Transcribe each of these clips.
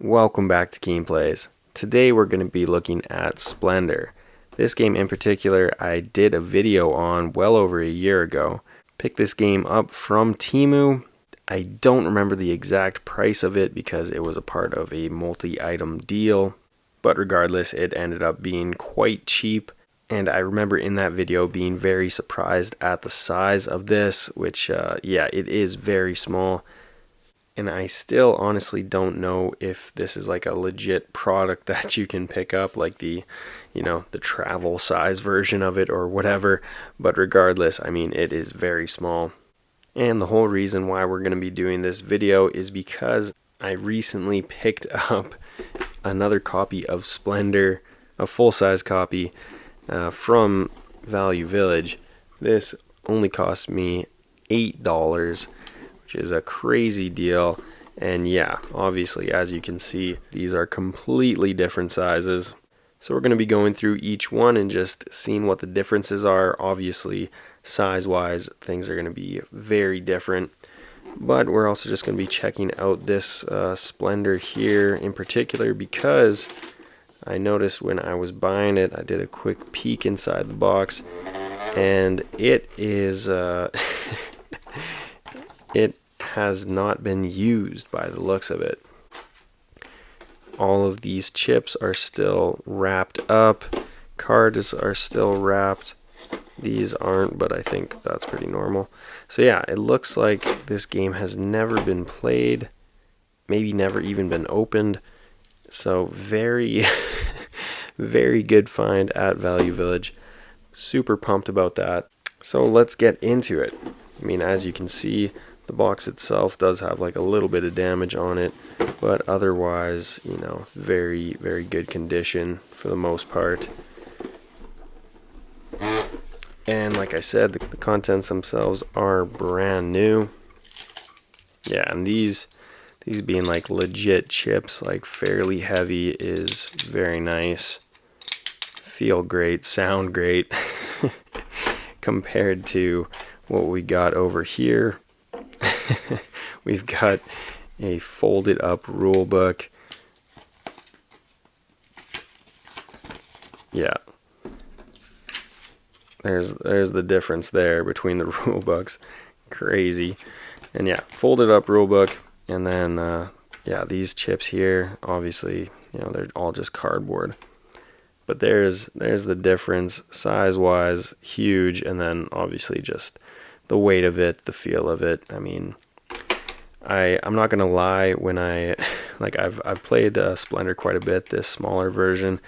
Welcome back to Gameplays. Today we're going to be looking at Splendor. This game in particular I did a video on well over a year ago. Picked this game up from Temu. I don't remember the exact price of it because it was a part of a multi-item deal. But regardless, it ended up being quite cheap. And I remember in that video being very surprised at the size of this, which, it is very small. And I still honestly don't know if this is like a legit product that you can pick up, like the travel size version of it or whatever. But regardless, I mean, it is very small. And the whole reason why we're going to be doing this video is because I recently picked up another copy of Splendor, a full-size copy from Value Village. This only cost me $8. Which is a crazy deal. And yeah, obviously, as you can see, these are completely different sizes. So we're going to be going through each one and just seeing what the differences are. Obviously, size-wise, things are going to be very different. But we're also just going to be checking out this Splendor here in particular because I noticed when I was buying it, I did a quick peek inside the box, and it is... It has not been used by the looks of it. All of these chips are still wrapped up. Cards are still wrapped. These aren't, but I think that's pretty normal. So yeah, it looks like this game has never been played. Maybe never even been opened. So very, very good find at Value Village. Super pumped about that. So let's get into it. I mean, as you can see, the box itself does have like a little bit of damage on it, but otherwise, very, very good condition for the most part. And like I said, the contents themselves are brand new. Yeah, and these being like legit chips, like fairly heavy, is very nice. Feel great, sound great compared to what we got over here. We've got a folded up rule book. Yeah. There's the difference there between the rule books. Crazy. And yeah, folded up rule book, and then these chips here, obviously, they're all just cardboard. But there's the difference size-wise, huge, and then obviously just the weight of it, the feel of it. I mean, I'm not gonna lie, when I've played Splendor quite a bit, this smaller version,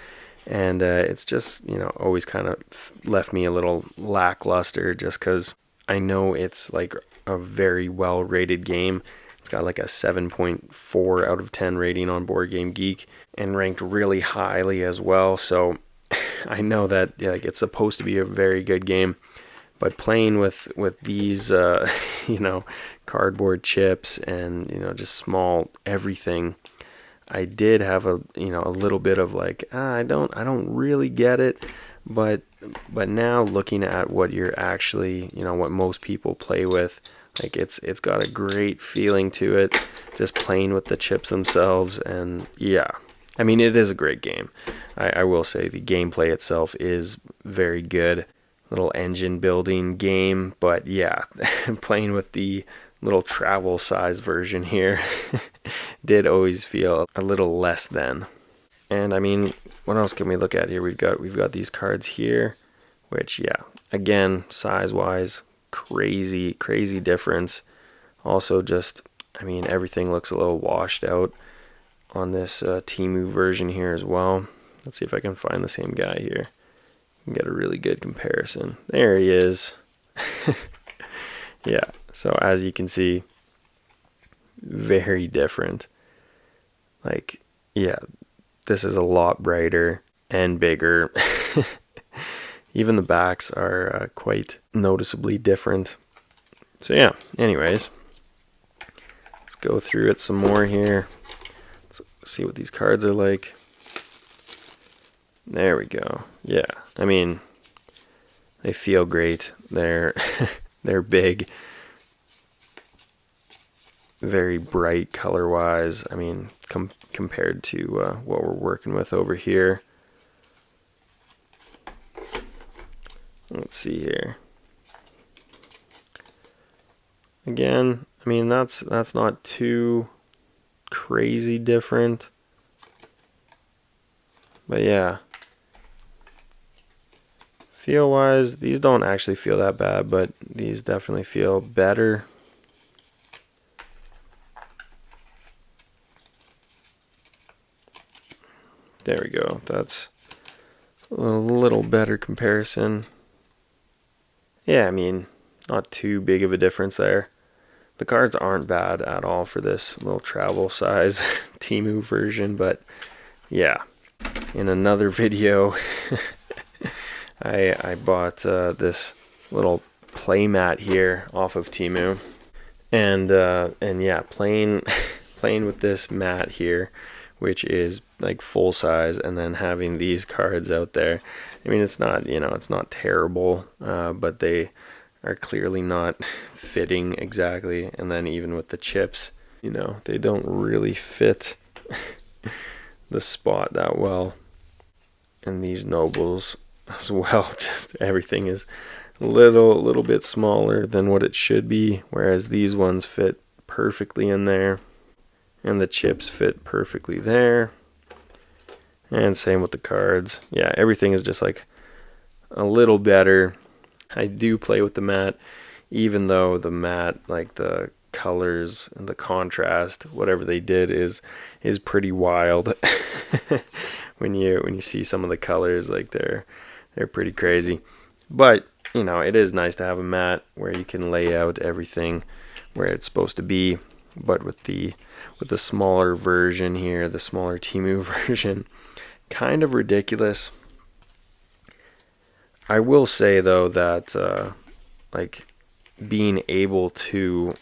and it's just always kind of left me a little lackluster, just because I know it's like a very well rated game. It's got like a 7.4 out of 10 rating on Board Game Geek and ranked really highly as well. So I know that it's supposed to be a very good game. But playing with these, cardboard chips and, just small everything, I did have a little bit of like, I don't really get it. But now looking at what you're actually, what most people play with, like it's got a great feeling to it, just playing with the chips themselves. And yeah, I mean, it is a great game. I will say the gameplay itself is very good. Little engine building game, but yeah, playing with the little travel size version here did always feel a little less than. And I mean, what else can we look at here? We've got these cards here, which again, size wise, crazy difference. Also just, I mean, everything looks a little washed out on this Temu version here as well. Let's see if I can find the same guy here. Get a really good comparison. There he is. Yeah, so as you can see, very different. Like, yeah, this is a lot brighter and bigger. Even the backs are quite noticeably different. So yeah, anyways, let's go through it some more here. Let's see what these cards are like. There we go. Yeah, I mean, they feel great. They're big. very bright color wise. I mean, compared to what we're working with over here. Let's see here. Again, I mean, that's not too crazy different. But yeah, feel wise, these don't actually feel that bad, but these definitely feel better. There we go. That's a little better comparison. Yeah, I mean, not too big of a difference there. The cards aren't bad at all for this little travel size Temu version, but yeah. In another video, I bought this little play mat here off of Temu, and yeah, playing with this mat here, which is like full size, and then having these cards out there. I mean, it's not, you know, it's not terrible, but they are clearly not fitting exactly. And then even with the chips, you know, they don't really fit the spot that well. And these nobles as well, just everything is a little bit smaller than what it should be, whereas these ones fit perfectly in there, and the chips fit perfectly there, and same with the cards. Yeah, everything is just like a little better. I do play with the mat, even though the mat, like the colors and the contrast, whatever they did is pretty wild. when you see some of the colors, like they're pretty crazy. But you know, it is nice to have a mat where you can lay out everything where it's supposed to be. But with the smaller version here, the smaller Temu version, kind of ridiculous. I will say though that like being able to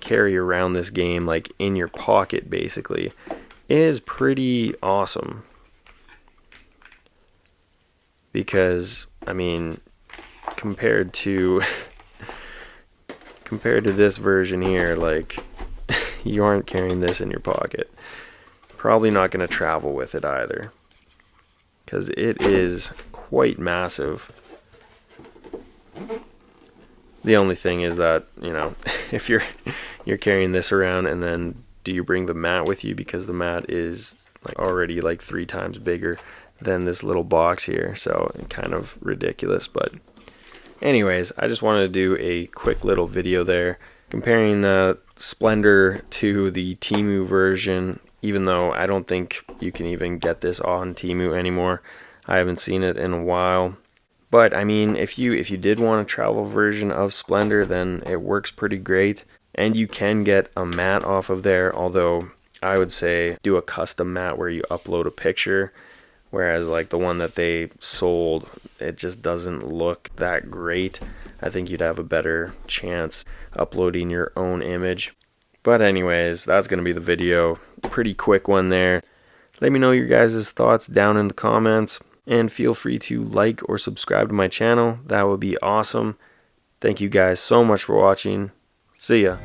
carry around this game like in your pocket basically is pretty awesome, because I mean, compared to this version here, like you aren't carrying this in your pocket. Probably not going to travel with it either, because it is quite massive. The only thing is that, you know, if you're carrying this around, and then do you bring the mat with you, because the mat is like already like 3 times bigger than this little box here, so kind of ridiculous. But anyways, I just wanted to do a quick little video there comparing the Splendor to the Temu version, even though I don't think you can even get this on Temu anymore. I haven't seen it in a while. But I mean, if you did want a travel version of Splendor, then it works pretty great. And you can get a mat off of there, although I would say do a custom mat where you upload a picture. Whereas like the one that they sold, it just doesn't look that great. I think you'd have a better chance uploading your own image. But anyways, that's going to be the video. Pretty quick one there. Let me know your guys' thoughts down in the comments. And feel free to like or subscribe to my channel. That would be awesome. Thank you guys so much for watching. See ya.